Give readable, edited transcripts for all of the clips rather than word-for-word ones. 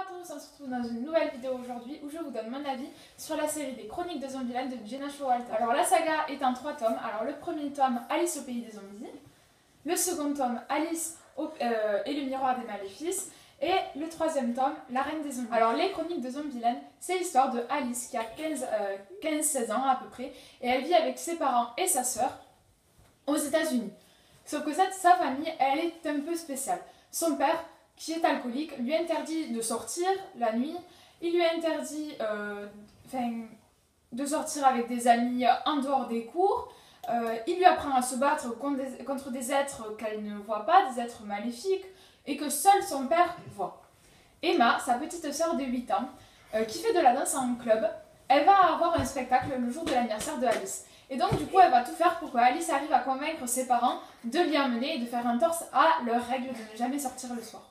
tous, on se retrouve dans une nouvelle vidéo aujourd'hui où je vous donne mon avis sur la série des Chroniques de Zombieland de Jenna Showalter. Alors la saga est en 3 tomes. Alors le premier tome, Alice au pays des zombies. Le second tome, Alice et le miroir des maléfices. Et le troisième tome, La reine des zombies. Alors les Chroniques de Zombieland, c'est l'histoire de Alice qui a 15-16 ans à peu près. Et elle vit avec ses parents et sa sœur aux États-Unis. Sauf que sa famille, elle est un peu spéciale. Son père, qui est alcoolique, lui interdit de sortir la nuit. Il lui interdit de sortir avec des amis en dehors des cours. Il lui apprend à se battre contre des êtres qu'elle ne voit pas, des êtres maléfiques, et que seul son père voit. Emma, sa petite sœur de 8 ans, qui fait de la danse en club, elle va avoir un spectacle le jour de l'anniversaire de Alice. Et donc du coup elle va tout faire pour que Alice arrive à convaincre ses parents de l'y emmener et de faire un torse à leur règle de ne jamais sortir le soir.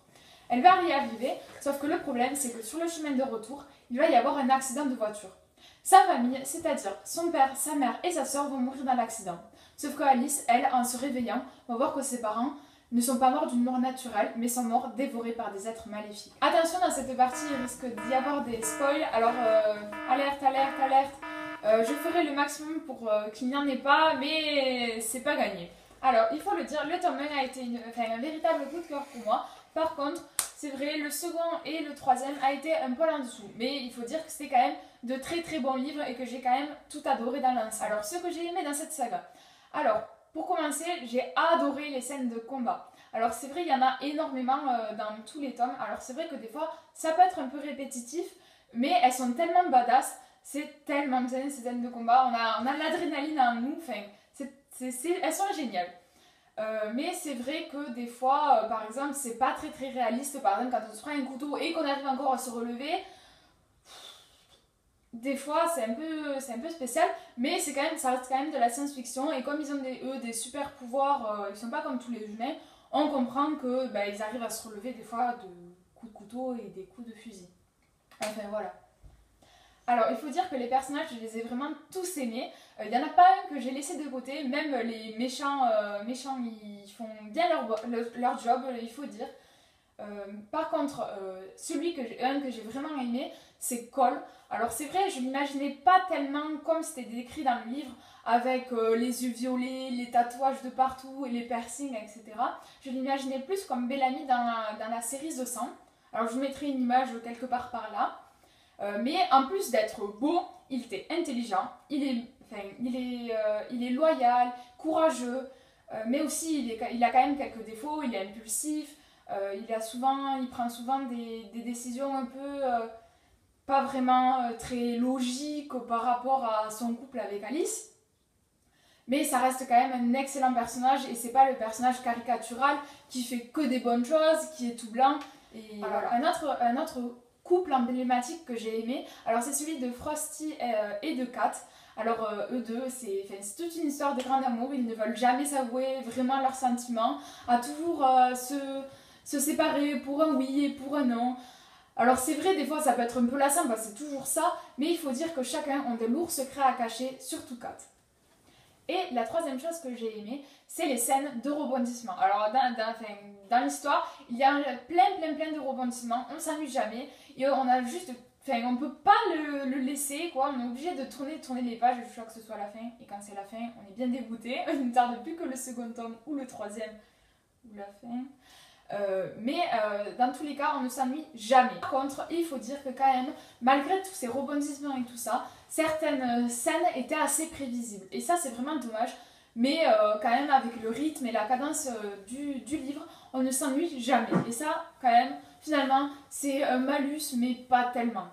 Elle va y arriver, sauf que le problème c'est que sur le chemin de retour, il va y avoir un accident de voiture. Sa famille, c'est-à-dire son père, sa mère et sa sœur vont mourir dans l'accident. Sauf que Alice, elle, en se réveillant, va voir que ses parents ne sont pas morts d'une mort naturelle, mais sont morts dévorés par des êtres maléfiques. Attention, dans cette partie, il risque d'y avoir des spoils, alors alerte, alerte, alerte. Je ferai le maximum pour qu'il n'y en ait pas, mais c'est pas gagné. Alors, il faut le dire, le tome 1 a été un véritable coup de cœur pour moi. Par contre, c'est vrai, le second et le troisième a été un peu en dessous. Mais il faut dire que c'était quand même de très très bons livres et que j'ai quand même tout adoré dans l'ensemble. Alors, ce que j'ai aimé dans cette saga. Alors, pour commencer, j'ai adoré les scènes de combat. Alors, c'est vrai, il y en a énormément dans tous les tomes. Alors, c'est vrai que des fois, ça peut être un peu répétitif, mais elles sont tellement badass. C'est tellement bien ces scènes de combat, on a de l'adrénaline en nous, enfin, elles sont géniales. Mais c'est vrai que des fois, par exemple, c'est pas très très réaliste. Par exemple, quand on se prend un couteau et qu'on arrive encore à se relever, des fois c'est un peu spécial, mais ça reste quand même de la science-fiction. Et comme ils ont des super pouvoirs, ils sont pas comme tous les humains, on comprend que ils arrivent à se relever des fois de coups de couteau et des coups de fusil. Enfin voilà. Alors, il faut dire que les personnages, je les ai vraiment tous aimés. Il n'y en a pas un que j'ai laissé de côté. Même les méchants, ils font bien leur job, il faut dire. Par contre, un que j'ai vraiment aimé, c'est Cole. Alors, c'est vrai, je ne l'imaginais pas tellement comme c'était décrit dans le livre, avec les yeux violets, les tatouages de partout, et les piercings, etc. Je l'imaginais plus comme Bellamy dans la série The 100. Alors, je vous mettrai une image quelque part par là. Mais en plus d'être beau, il était intelligent, il est loyal, courageux, mais aussi il a quand même quelques défauts, il est impulsif, il prend souvent des décisions un peu pas vraiment très logiques par rapport à son couple avec Alice. Mais ça reste quand même un excellent personnage et c'est pas le personnage caricatural qui fait que des bonnes choses, qui est tout blanc. Et voilà. Un autre couple emblématique que j'ai aimé, alors c'est celui de Frosty et de Kat. Alors eux deux, c'est toute une histoire de grand amour, ils ne veulent jamais s'avouer vraiment leurs sentiments, à toujours se séparer pour un oui et pour un non. Alors c'est vrai, des fois ça peut être un peu lassant, parce que c'est toujours ça, mais il faut dire que chacun a de lourds secrets à cacher, surtout Kat. Et la troisième chose que j'ai aimée, c'est les scènes de rebondissement. Alors dans l'histoire, il y a plein de rebondissements, on ne s'amuse jamais, et on a juste, on peut pas le laisser, quoi. On est obligé de tourner les pages jusqu'à que ce soit la fin, et quand c'est la fin, on est bien dégoûté, il ne tarde plus que le second tome ou le troisième, ou la fin. Dans tous les cas, on ne s'ennuie jamais. Par contre, il faut dire que quand même, malgré tous ces rebondissements et tout ça, certaines scènes étaient assez prévisibles. Et ça, c'est vraiment dommage. Mais quand même, avec le rythme et la cadence du livre, on ne s'ennuie jamais. Et ça, quand même, finalement, c'est un malus, mais pas tellement.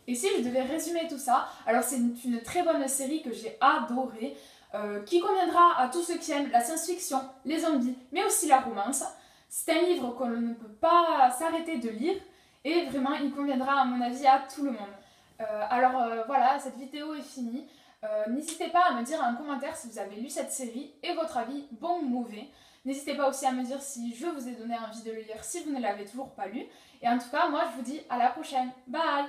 Et si je devais résumer tout ça, alors c'est une très bonne série que j'ai adorée, qui conviendra à tous ceux qui aiment la science-fiction, les zombies, mais aussi la romance. C'est un livre qu'on ne peut pas s'arrêter de lire et vraiment il conviendra à mon avis à tout le monde. Voilà, cette vidéo est finie. N'hésitez pas à me dire en commentaire si vous avez lu cette série et votre avis, bon ou mauvais. N'hésitez pas aussi à me dire si je vous ai donné envie de le lire si vous ne l'avez toujours pas lu. Et en tout cas, moi je vous dis à la prochaine. Bye!